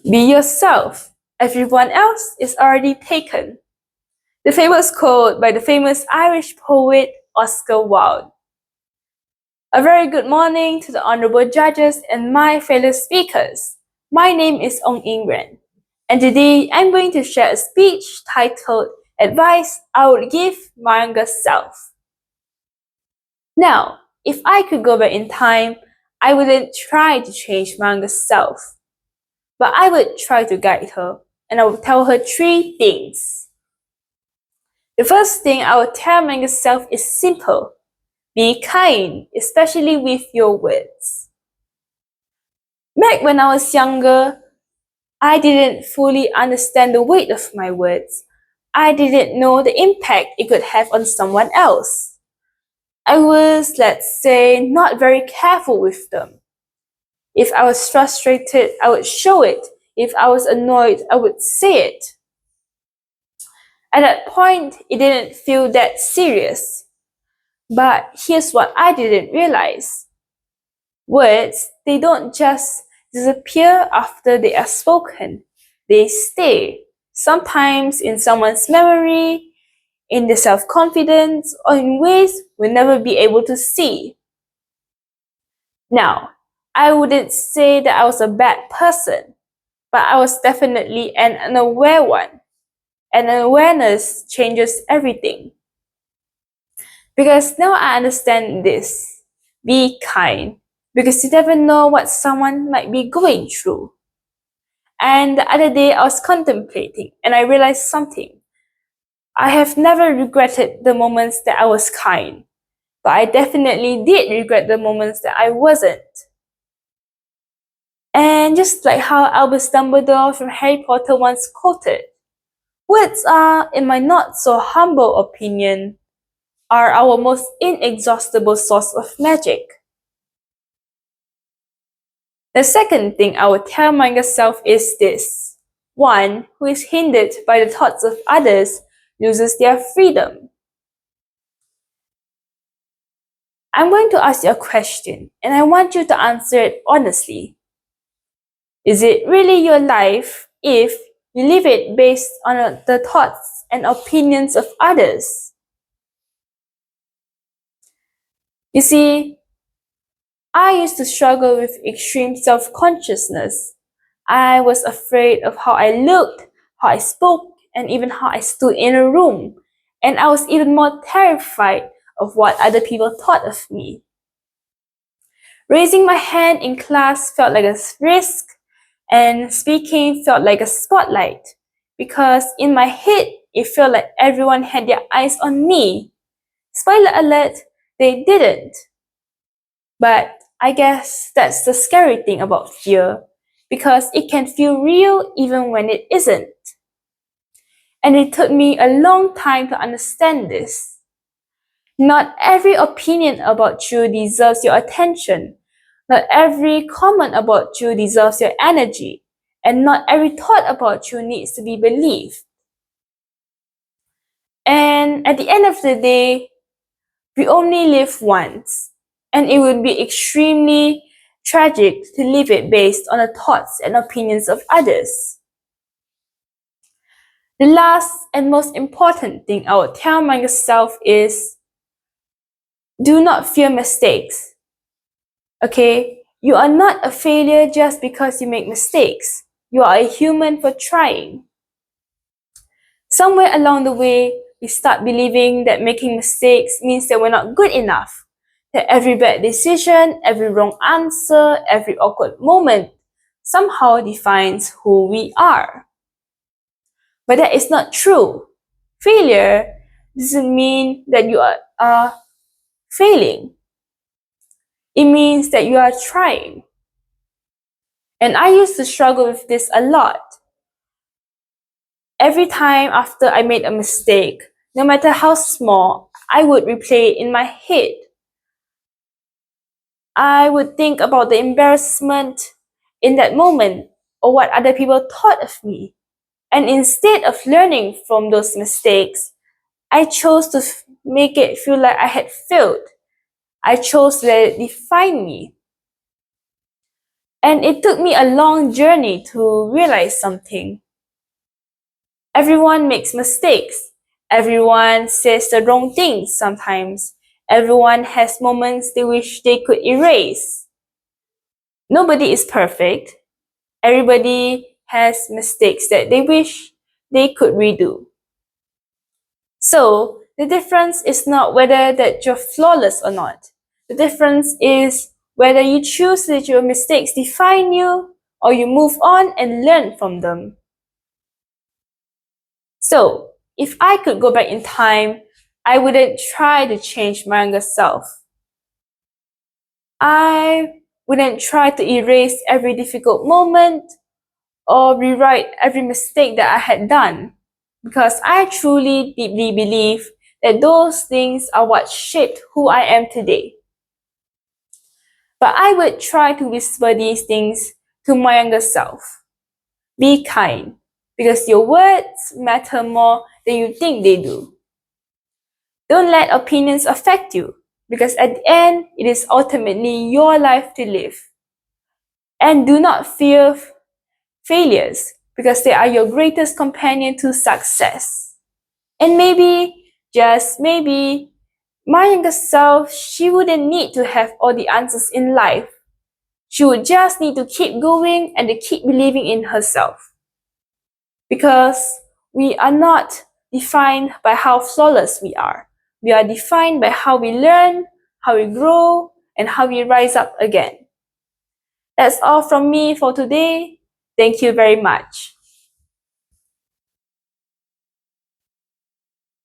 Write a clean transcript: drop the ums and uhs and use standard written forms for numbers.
Be yourself. Everyone else is already taken. The famous quote by the famous Irish poet Oscar Wilde. A very good morning to the honorable judges and my fellow speakers. My name is Ong Ying Ruen, and today I'm going to share a speech titled Advice I Would Give My Younger Self. Now, if I could go back in time, I wouldn't try to change my younger self, but I would try to guide her, and I would tell her 3 things. The first thing I would tell my younger self is simple. Be kind, especially with your words. Back when I was younger, I didn't fully understand the weight of my words. I didn't know the impact it could have on someone else. I was, let's say, not very careful with them. If I was frustrated, I would show it. If I was annoyed, I would say it. At that point, it didn't feel that serious. But here's what I didn't realize. Words, they don't just disappear after they are spoken. They stay, sometimes in someone's memory, in their self-confidence, or in ways we'll never be able to see. Now, I wouldn't say that I was a bad person, but I was definitely an unaware one. And awareness changes everything. Because now I understand this. Be kind. Because you never know what someone might be going through. And the other day I was contemplating and I realized something. I have never regretted the moments that I was kind, but I definitely did regret the moments that I wasn't. And just like how Albus Dumbledore from Harry Potter once quoted, words are, in my not so humble opinion, are our most inexhaustible source of magic. The second thing I would tell my younger self is this. One who is hindered by the thoughts of others loses their freedom. I'm going to ask you a question, and I want you to answer it honestly. Is it really your life if you live it based on the thoughts and opinions of others? You see, I used to struggle with extreme self-consciousness. I was afraid of how I looked, how I spoke, and even how I stood in a room. And I was even more terrified of what other people thought of me. Raising my hand in class felt like a risk, and speaking felt like a spotlight, because in my head, it felt like everyone had their eyes on me. Spoiler alert, they didn't. But I guess that's the scary thing about fear, because it can feel real even when it isn't. And it took me a long time to understand this. Not every opinion about you deserves your attention. Not every comment about you deserves your energy. And not every thought about you needs to be believed. And at the end of the day, we only live once. And it would be extremely tragic to live it based on the thoughts and opinions of others. The last and most important thing I would tell myself is, do not fear mistakes. Okay? You are not a failure just because you make mistakes. You are a human for trying. Somewhere along the way, we start believing that making mistakes means that we're not good enough. That every bad decision, every wrong answer, every awkward moment somehow defines who we are. But that is not true. Failure doesn't mean that you are failing. It means that you are trying. And I used to struggle with this a lot. Every time after I made a mistake, no matter how small, I would replay it in my head. I would think about the embarrassment in that moment or what other people thought of me. And instead of learning from those mistakes, I chose to make it feel like I had failed. I chose to let it define me. And it took me a long journey to realize something. Everyone makes mistakes. Everyone says the wrong things sometimes. Everyone has moments they wish they could erase. Nobody is perfect. Everybody has mistakes that they wish they could redo. So, the difference is not whether that you're flawless or not. The difference is whether you choose to let your mistakes define you or you move on and learn from them. So, if I could go back in time, I wouldn't try to change my younger self. I wouldn't try to erase every difficult moment or rewrite every mistake that I had done, because I truly deeply believe that those things are what shaped who I am today. But I would try to whisper these things to my younger self. Be kind, because your words matter more than you think they do. Don't let opinions affect you, because at the end, it is ultimately your life to live. And do not fear failures, because they are your greatest companion to success. And maybe, just maybe, my younger self, she wouldn't need to have all the answers in life. She would just need to keep going and to keep believing in herself. Because we are not defined by how flawless we are. We are defined by how we learn, how we grow, and how we rise up again. That's all from me for today. Thank you very much.